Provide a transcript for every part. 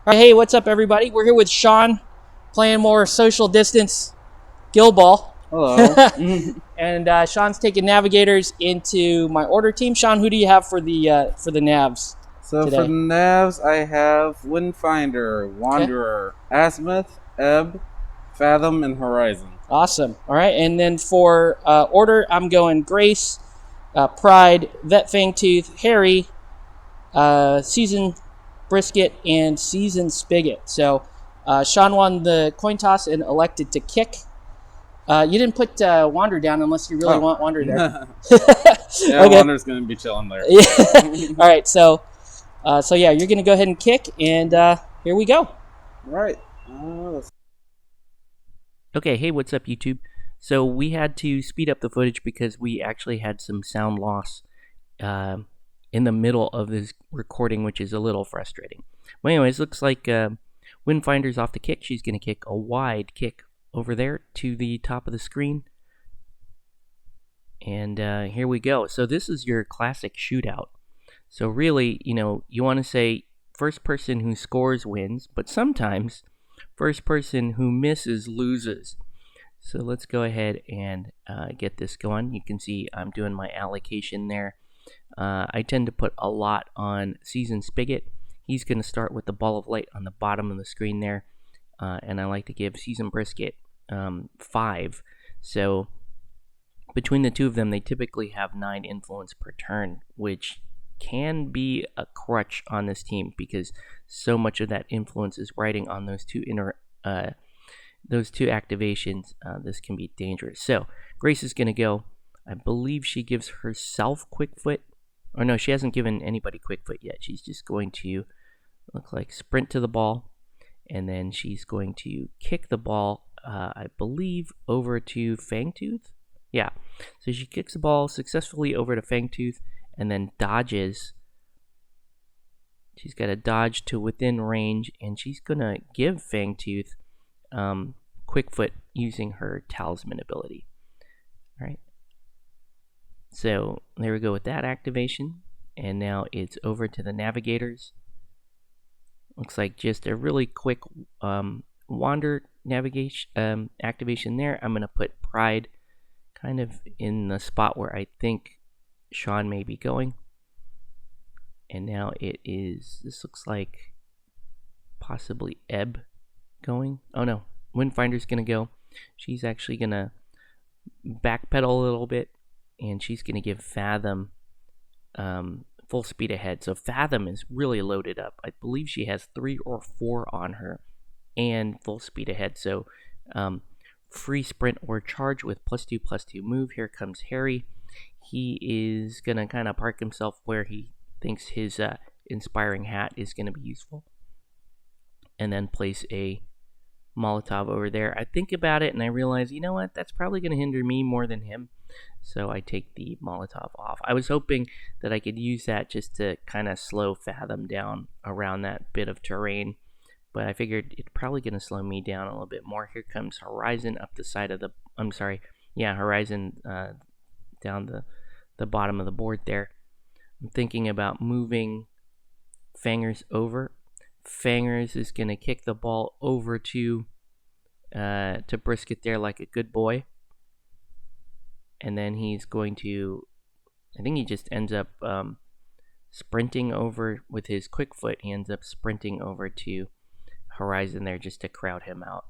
All right, hey, what's up, everybody? We're here with Sean, playing more social distance gill ball. Hello. And Sean's taking Navigators into my order team. Sean, who do you have for the Navs So today? for the Navs, I have Windfinder, Wanderer, Azimuth, Ebb, Fathom, and Horizon. Awesome. All right, and then for order, I'm going Grace, Pride, Vet Fangtooth, Harry, Season Brisket, and Season Spigot. So Sean won the coin toss and elected to kick. You didn't put Wander down unless you really want Wander there. Yeah, okay. Wander's going to be chilling there. Yeah. All right, so yeah, you're going to go ahead and kick, and here we go. All right. Okay, hey, what's up, YouTube? So we had to speed up the footage because we actually had some sound loss in the middle of this recording, which is a little frustrating. Well, anyways, looks like Windfinder's off the kick. She's going to kick a wide kick over there to the top of the screen. And here we go. So this is your classic shootout. So really, you want to say first person who scores wins, but sometimes first person who misses loses. So let's go ahead and get this going. You can see I'm doing my allocation there. I tend to put a lot on Season Spigot. He's going to start with the ball of light on the bottom of the screen there. And I like to give Season Brisket 5. So between the two of them, they typically have 9 influence per turn, which can be a crutch on this team because so much of that influence is riding on those two activations. This can be dangerous. So Grace is going to go. I believe she gives herself Quick Foot. Or no, she hasn't given anybody Quick Foot yet. She's just going to look like sprint to the ball, and then she's going to kick the ball, I believe, over to Fangtooth. Yeah, so she kicks the ball successfully over to Fangtooth and then dodges. She's got to dodge to within range, and she's going to give Fangtooth Quick Foot using her Talisman ability. All right. So there we go with that activation, and now it's over to the Navigators. Looks like just a really quick Wander navigation activation there. I'm going to put Pride kind of in the spot where I think Sean may be going. And now this looks like possibly Ebb going. Oh no, Windfinder's going to go. She's actually going to backpedal a little bit, and she's going to give Fathom full speed ahead. So Fathom is really loaded up. I believe she has 3 or 4 on her and full speed ahead. So free sprint or charge with +2/+2 move. Here comes Harry. He is going to kind of park himself where he thinks his inspiring hat is going to be useful. And then place a Molotov over there. I think about it and I realize, you know what, that's probably going to hinder me more than him. So I take the Molotov off. I was hoping that I could use that just to kind of slow Fathom down around that bit of terrain. But I figured it's probably going to slow me down a little bit more. Here comes Horizon up the side of the... Horizon down the bottom of the board there. I'm thinking about moving Fangers over. Fangers is going to kick the ball over to Brisket there like a good boy. And then he's going to... I think he just ends up sprinting over with his Quick Foot. He ends up sprinting over to Horizon there just to crowd him out.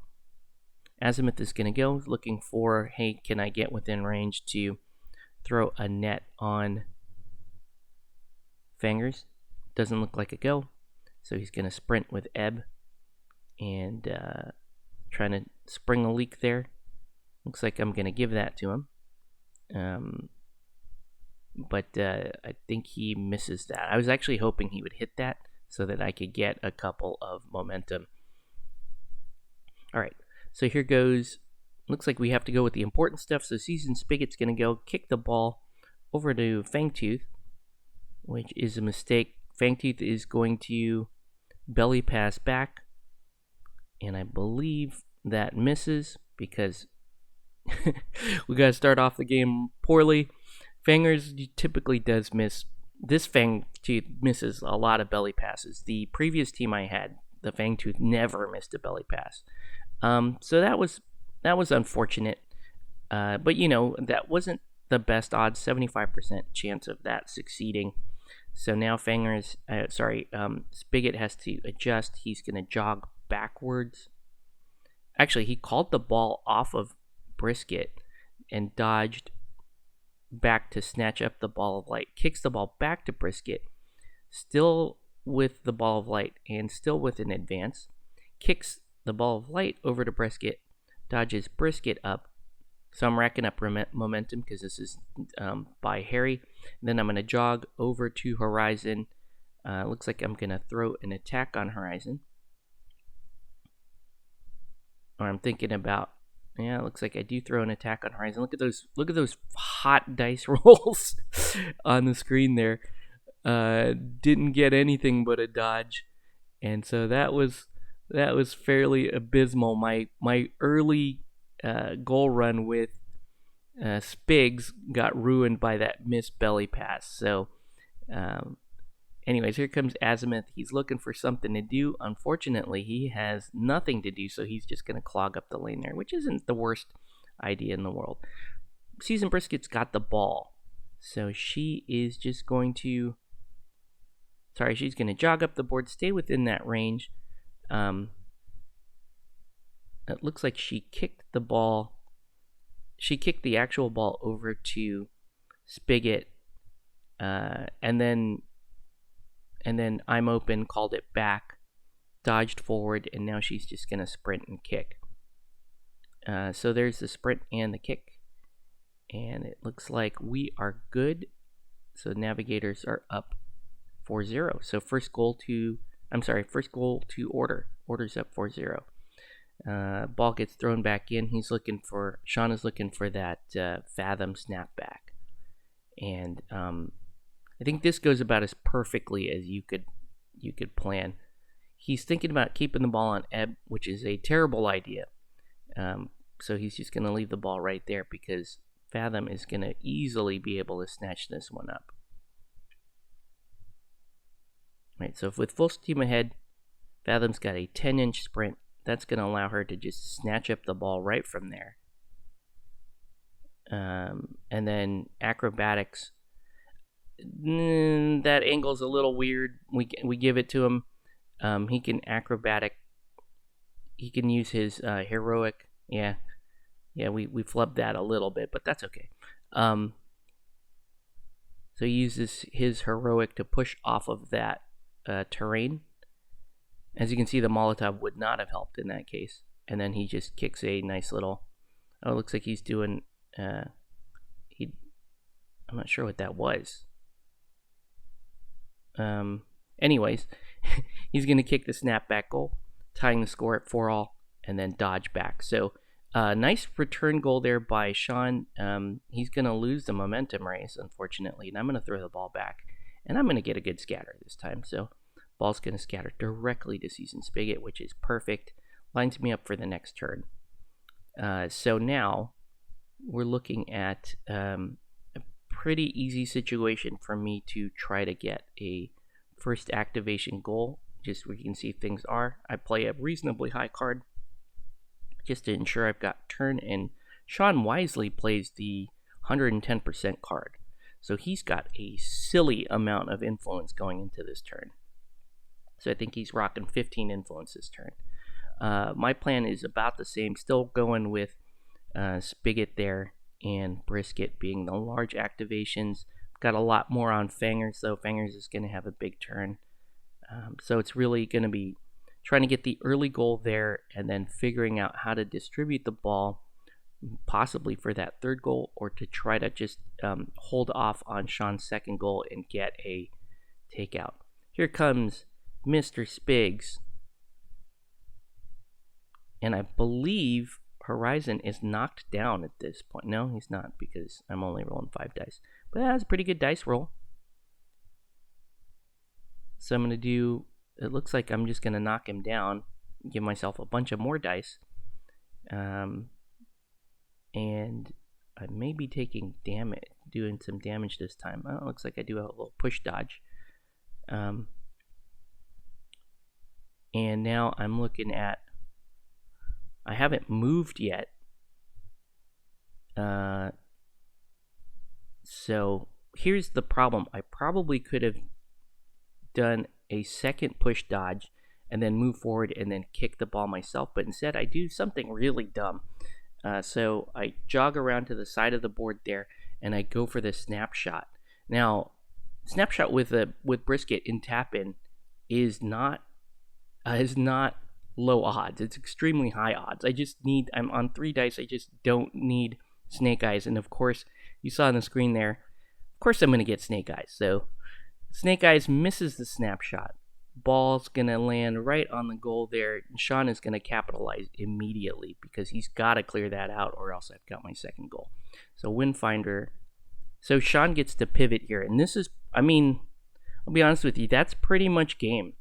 Azimuth is going to go looking for, hey, can I get within range to throw a net on Fangers? Doesn't look like a go. So he's going to sprint with Ebb and trying to spring a leak there. Looks like I'm going to give that to him. But I think he misses that. I was actually hoping he would hit that so that I could get a couple of momentum. Alright, so here goes. Looks like we have to go with the important stuff. So Season Spigot's going to go kick the ball over to Fangtooth, which is a mistake. Fangtooth is going to belly pass back, and I believe that misses because we got to start off the game poorly. Fangers typically does miss. This Fangtooth misses a lot of belly passes. The previous team I had, the Fangtooth never missed a belly pass. So that was unfortunate. But that wasn't the best odds. 75% chance of that succeeding. So now Spigot has to adjust. He's gonna jog backwards. Actually, he called the ball off of Brisket and dodged back to snatch up the ball of light. Kicks the ball back to Brisket, still with the ball of light and still with an advance. Kicks the ball of light over to Brisket, dodges Brisket up. So I'm racking up momentum because this is by Harry. Then I'm going to jog over to Horizon. Looks like I'm going to throw an attack on Horizon. Or I'm thinking about, it looks like I do throw an attack on Horizon. Look at those hot dice rolls on the screen there. Didn't get anything but a dodge. And so that was fairly abysmal. My early goal run with Spigs got ruined by that missed belly pass. So anyways, here comes Azimuth. He's looking for something to do. Unfortunately, he has nothing to do, so he's just going to clog up the lane there, which isn't the worst idea in the world. Season Brisket's got the ball, so she is just going to... she's going to jog up the board, stay within that range. It looks like she kicked the ball. She kicked the actual ball over to Spigot, and then I'm open, called it back, dodged forward, and now she's just going to sprint and kick. So there's the sprint and the kick, and it looks like we are good. So Navigators are up 4-0. So first goal to Order. Order's up 4-0. Ball gets thrown back in. Sean is looking for that Fathom snapback. And I think this goes about as perfectly as you could plan. He's thinking about keeping the ball on Ebb, which is a terrible idea. So he's just going to leave the ball right there because Fathom is going to easily be able to snatch this one up. Right, so with full steam ahead, Fathom's got a 10-inch sprint. That's going to allow her to just snatch up the ball right from there. And then acrobatics. That angle's a little weird. We give it to him. He can acrobatic. He can use his heroic. Yeah, we flubbed that a little bit, but that's okay. So he uses his heroic to push off of that terrain. As you can see, the Molotov would not have helped in that case. And then he just kicks a nice little... it looks like he's doing... I'm not sure what that was. Anyways, he's going to kick the snapback goal, tying the score at 4-all, and then dodge back. So, nice return goal there by Sean. He's going to lose the momentum race, unfortunately, and I'm going to throw the ball back. And I'm going to get a good scatter this time. So, ball's going to scatter directly to Season Spigot, which is perfect. Lines me up for the next turn. So now, we're looking at a pretty easy situation for me to try to get a first activation goal. Just where you can see things are. I play a reasonably high card just to ensure I've got turn, and Sean wisely plays the 110% card. So he's got a silly amount of influence going into this turn. So I think he's rocking 15 influence this turn. My plan is about the same, still going with Spigot there and Brisket being the large activations. Got a lot more on Fangers, though. Fangers is going to have a big turn. So it's really going to be trying to get the early goal there and then figuring out how to distribute the ball, possibly for that third goal, or to try to just hold off on Sean's second goal and get a takeout. Here comes Mr. Spigs. And I believe Horizon is knocked down at this point. No, he's not, because I'm only rolling 5 dice. But that's a pretty good dice roll. So I'm going to do... It looks like I'm just going to knock him down. Give myself a bunch of more dice. And I may be taking damage. Doing some damage this time. Oh, it looks like I do a little push dodge. And now I'm looking at, I haven't moved yet. So here's the problem. I probably could have done a second push dodge and then move forward and then kick the ball myself, but instead I do something really dumb. So I jog around to the side of the board there and I go for the snapshot. Now, snapshot with brisket in tap in is not low odds. It's extremely high odds. I'm on 3 dice. I just don't need snake eyes. And of course, you saw on the screen there, of course I'm going to get snake eyes. So snake eyes misses the snapshot. Ball's going to land right on the goal there. And Sean is going to capitalize immediately because he's got to clear that out or else I've got my second goal. So Windfinder. So Sean gets to pivot here. And this is, I'll be honest with you, that's pretty much game.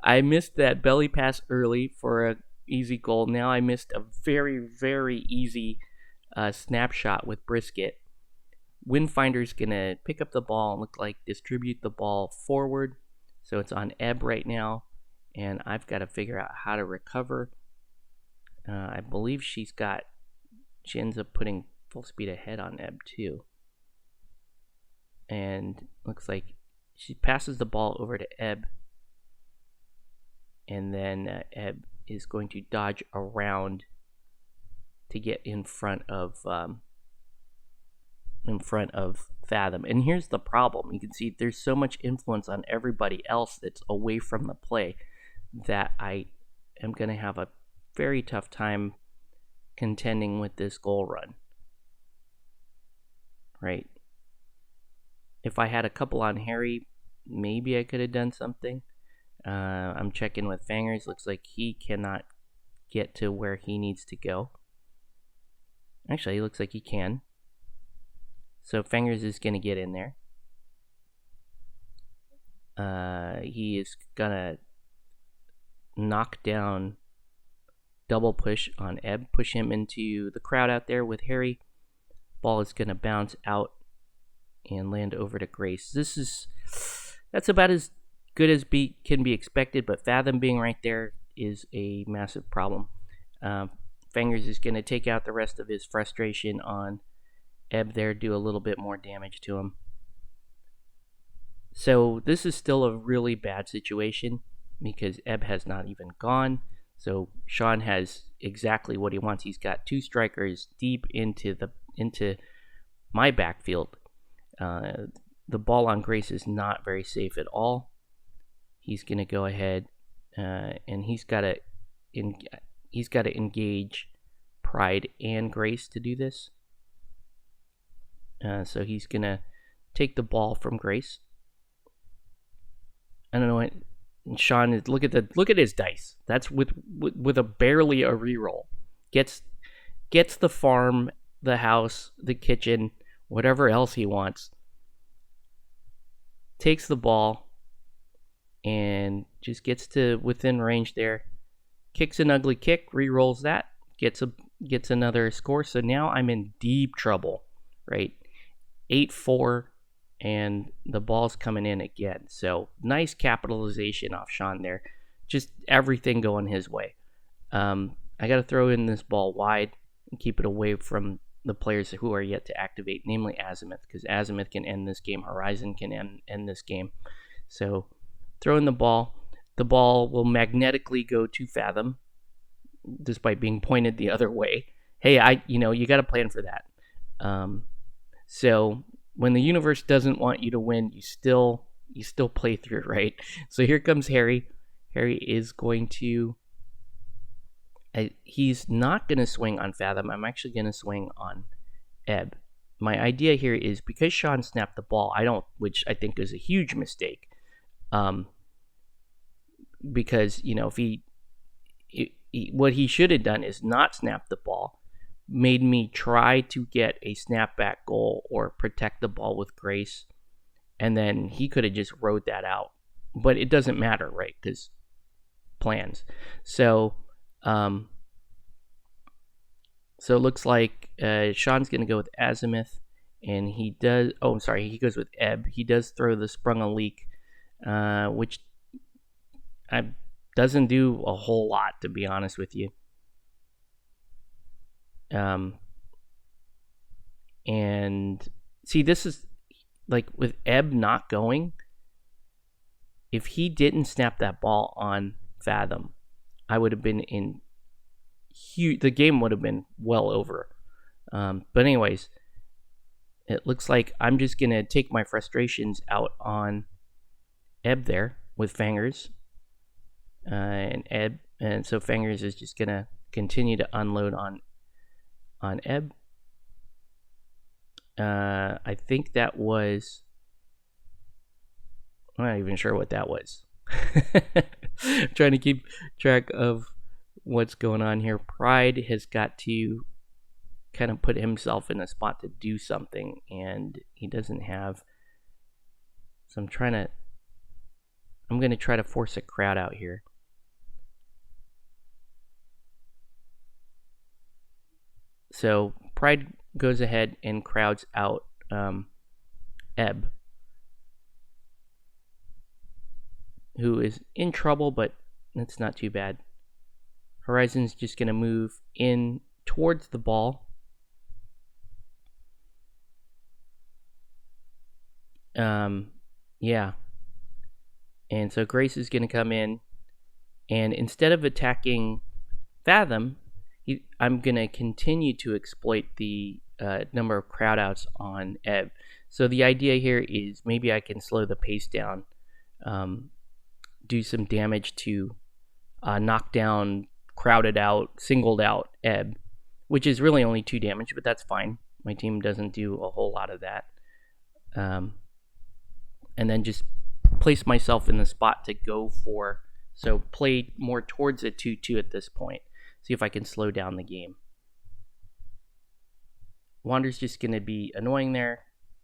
I missed that belly pass early for a easy goal. Now I missed a very, very easy snapshot with brisket. Windfinder's gonna pick up the ball and look like distribute the ball forward. So it's on Ebb right now, and I've got to figure out how to recover. I believe she ends up putting full speed ahead on Ebb too. And looks like she passes the ball over to Ebb. And then Ebb is going to dodge around to get in front of Fathom. And here's the problem. You can see there's so much influence on everybody else that's away from the play that I am going to have a very tough time contending with this goal run. Right? If I had a couple on Harry, maybe I could have done something. I'm checking with Fangers. Looks like he cannot get to where he needs to go. Actually, it looks like he can. So Fangers is going to get in there. He is going to knock down double push on Ebb. Push him into the crowd out there with Harry. Ball is going to bounce out and land over to Grace. That's about as good as can be expected, but Fathom being right there is a massive problem. Fangers is going to take out the rest of his frustration on Ebb there, do a little bit more damage to him. So this is still a really bad situation because Ebb has not even gone. So Sean has exactly what he wants. He's got 2 strikers deep into my backfield. The ball on Grace is not very safe at all. He's going to go ahead and he's got to engage Pride and Grace to do this. So he's going to take the ball from Grace. I don't know what Sean is. Look at his dice. That's with barely a reroll. Gets the farm, the house, the kitchen, whatever else he wants. Takes the ball and just gets to within range there. Kicks an ugly kick, re-rolls that, gets another score. So now I'm in deep trouble, right? 8-4, and the ball's coming in again. So nice capitalization off Sean there. Just everything going his way. I got to throw in this ball wide and keep it away from the players who are yet to activate, namely Azimuth, because Azimuth can end this game. Horizon can end this game. So throw in the ball. The ball will magnetically go to Fathom, despite being pointed the other way. Hey, you got to plan for that. So when the universe doesn't want you to win, you still play through, right? So here comes Harry. Harry is going to. He's not going to swing on Fathom. I'm actually going to swing on Ebb. My idea here is because Sean snapped the ball, which I think is a huge mistake. Because if what he should have done is not snap the ball, made me try to get a snapback goal or protect the ball with Grace, and then he could have just rode that out. But it doesn't matter, right? Because plans. So it looks like Sean's going to go with Azimuth, and he does. Oh, I'm sorry. He goes with Ebb. He does throw the sprung a leak, which doesn't do a whole lot, to be honest with you. And see, this is like with Ebb not going. If he didn't snap that ball on Fathom, I would have been in huge. The game would have been well over. But anyways, it looks like I'm just gonna take my frustrations out on Ebb there with Fangers, and Ebb, and so Fangers is just gonna continue to unload on Ebb. I think that was. I'm not even sure what that was. Trying to keep track of what's going on here. Pride has got to kind of put himself in a spot to do something, and he doesn't have. So I'm going to try to force a crowd out here. So Pride goes ahead and crowds out Ebb, who is in trouble, but it's not too bad. Horizon's just going to move in towards the ball. Yeah. And so Grace is going to come in, and instead of attacking Fathom, I'm going to continue to exploit the number of crowd outs on Ebb. So the idea here is maybe I can slow the pace down, do some damage to knock down, crowded out, singled out Ebb, which is really only 2 damage, but that's fine. My team doesn't do a whole lot of that. And then just place myself in the spot to go for, so play more towards a 2-2 at this point. See if I can slow down the game. Wander's just going to be annoying there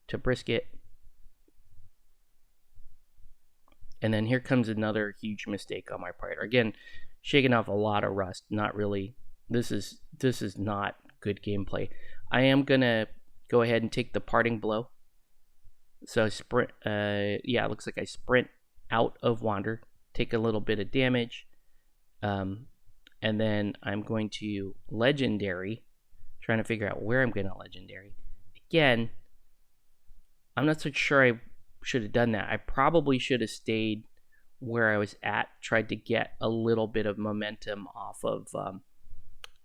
to Brisket. And then here comes another huge mistake on my part. Again, shaking off a lot of rust. Not really. This is not good gameplay. I am going to go ahead and take the parting blow. So sprint, it looks like I sprint out of Wander, take a little bit of damage, and then I'm going to legendary, trying to figure out where I'm going to legendary. Again, I'm not so sure I should have done that. I probably should have stayed where I was at, tried to get a little bit of momentum off of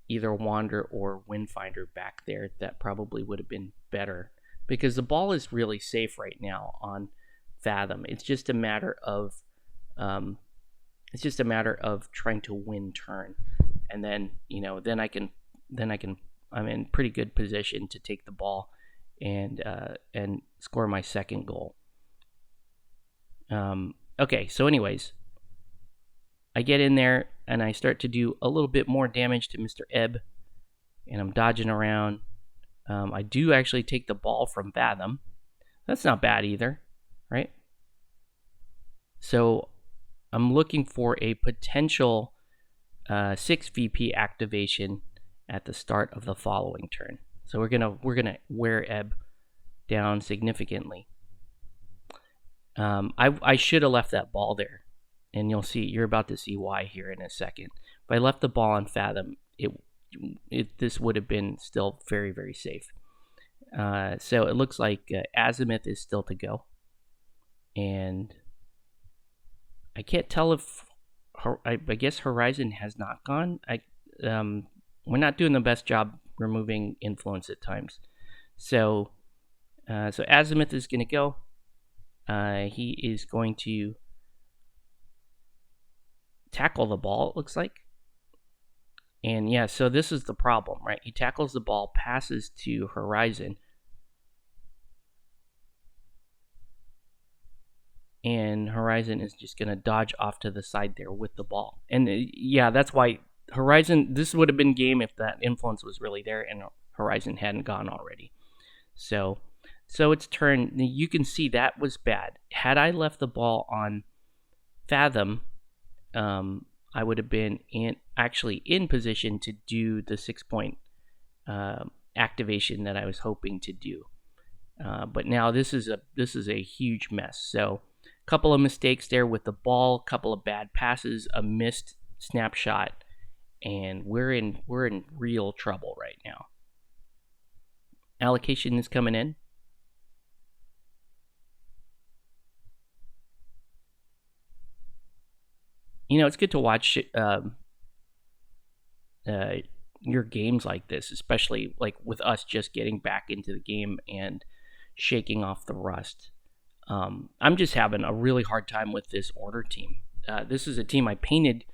either Wander or Windfinder back there. That probably would have been better, because the ball is really safe right now on Fathom. It's just a matter of trying to win turn, and then I'm in pretty good position to take the ball and score my second goal. Okay, so anyways, I get in there and I start to do a little bit more damage to Mr. Ebb, and I'm dodging around. I do actually take the ball from Fathom. That's not bad either, right? So I'm looking for a potential 6 VP activation at the start of the following turn. So we're gonna wear Ebb down significantly. I should have left that ball there, and you're about to see why here in a second. If I left the ball on Fathom, this would have been still very, very safe. So it looks like Azimuth is still to go, and I can't tell if I guess Horizon has not gone. We're not doing the best job removing influence at times. So Azimuth is going to go. He is going to tackle the ball, it looks like. And yeah, so this is the problem, right? He tackles the ball, passes to Horizon, and Horizon is just going to dodge off to the side there with the ball. And yeah, that's why Horizon, this would have been game if that influence was really there and Horizon hadn't gone already. So it's turn. You can see that was bad. Had I left the ball on Fathom, I would have been in position to do the 6-point activation that I was hoping to do. But now this is a huge mess. So Couple of mistakes there with the ball, couple of bad passes, a missed snapshot, and we're in real trouble right now. Allocation is coming in. You know, it's good to watch your games like this, especially like with us just getting back into the game and shaking off the rust. I'm just having a really hard time with this order team. This is a team I painted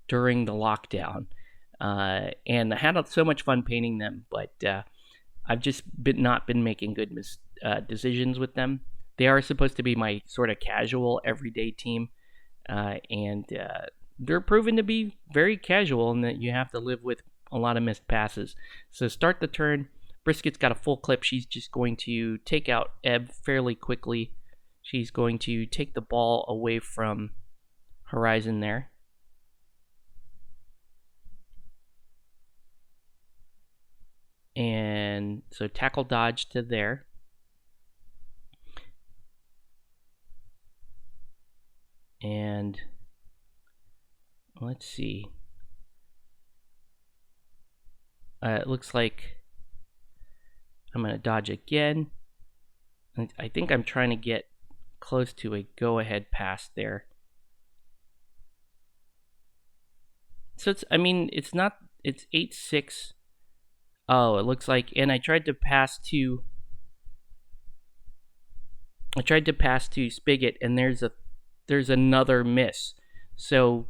during the lockdown, and I had so much fun painting them, but I've just not been making good decisions with them. They are supposed to be my sort of casual, everyday team, and they're proven to be very casual in that you have to live with a lot of missed passes. So start the turn. Brisket's got a full clip. She's just going to take out Ebb fairly quickly. She's going to take the ball away from Horizon there. And so tackle dodge to there. And let's see. It looks like I'm going to dodge again. I think I'm trying to get close to a go-ahead pass there. So it's 8-6. Oh, it looks like, and I tried to pass to Spigot, and there's another miss. So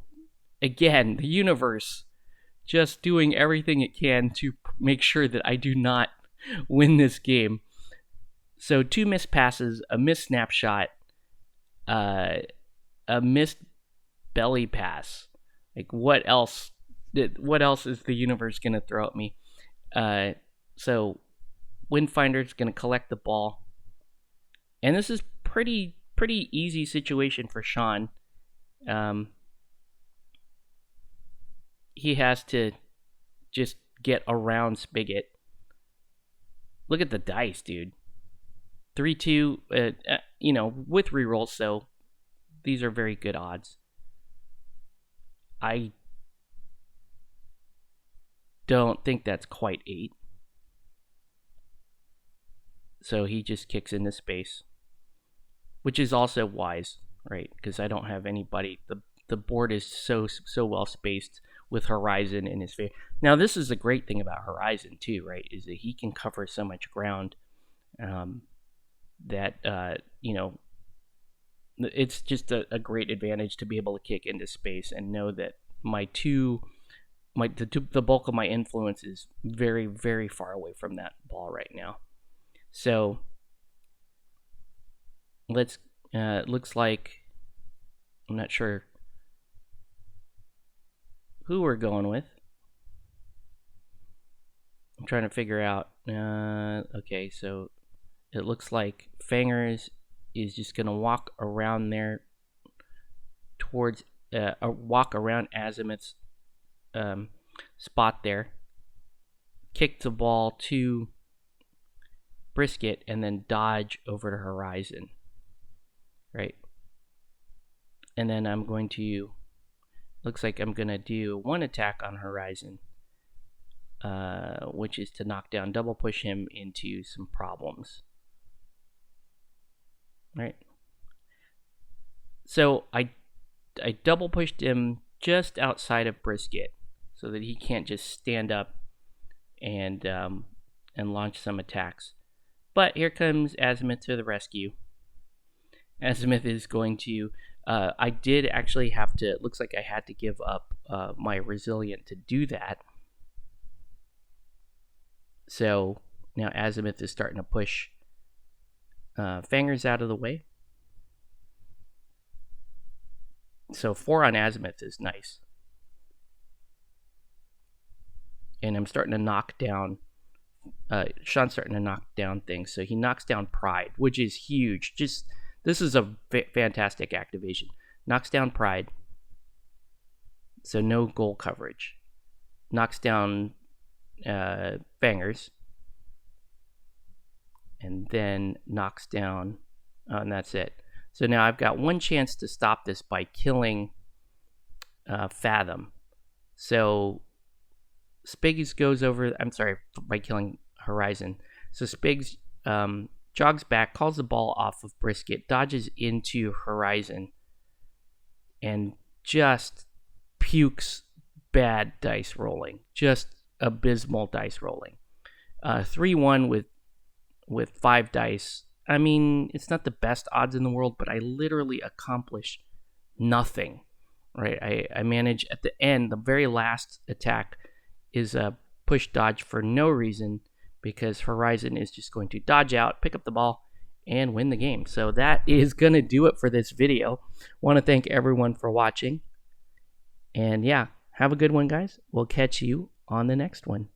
again, the universe just doing everything it can to make sure that I do not win this game. So 2 missed passes, a missed snapshot, a missed belly pass. Like, what else is the universe going to throw at me? So Windfinder's going to collect the ball. And this is pretty easy situation for Sean. He has to just get around Spigot. Look at the dice, dude. 3-2, with rerolls, so these are very good odds. I don't think that's quite 8. So he just kicks into space, which is also wise, right? Because I don't have anybody. The board is so well spaced with Horizon in his favor. Now, this is the great thing about Horizon too, right? Is that he can cover so much ground that it's just a great advantage to be able to kick into space and know that the bulk of my influence is very, very far away from that ball right now. So looks like, I'm not sure who we're going with. I'm trying to figure out. Okay, so it looks like Fangers is just going to walk around there towards, walk around Azimuth's spot there, kick the ball to Brisket, and then dodge over to Horizon, right? And then I'm going to, looks like I'm going to do one attack on Horizon, which is to knock down, double push him into some problems. Right. So I double pushed him just outside of Brisket so that he can't just stand up and launch some attacks. But here comes Azimuth to the rescue. Azimuth is going to, I did actually have to, it looks like I had to give up my Resilient to do that. So now Azimuth is starting to push Fangers out of the way. So 4 on Azimuth is nice. And I'm starting to knock down, Sean's starting to knock down things. So he knocks down Pride, which is huge. This is a fantastic activation. Knocks down Pride. So no goal coverage. Knocks down Fangers. And then knocks down, and that's it. So now I've got one chance to stop this by killing Fathom. So Spigs goes over, I'm sorry, by killing Horizon. So Spigs jogs back, calls the ball off of Brisket, dodges into Horizon, and just pukes bad dice rolling. Just abysmal dice rolling. 3-1 with 5 dice. I mean, it's not the best odds in the world, but I literally accomplish nothing. Right? I manage at the end, the very last attack is a push dodge for no reason, because Horizon is just going to dodge out, pick up the ball, and win the game. So that is going to do it for this video. Want to thank everyone for watching. And yeah, have a good one, guys. We'll catch you on the next one.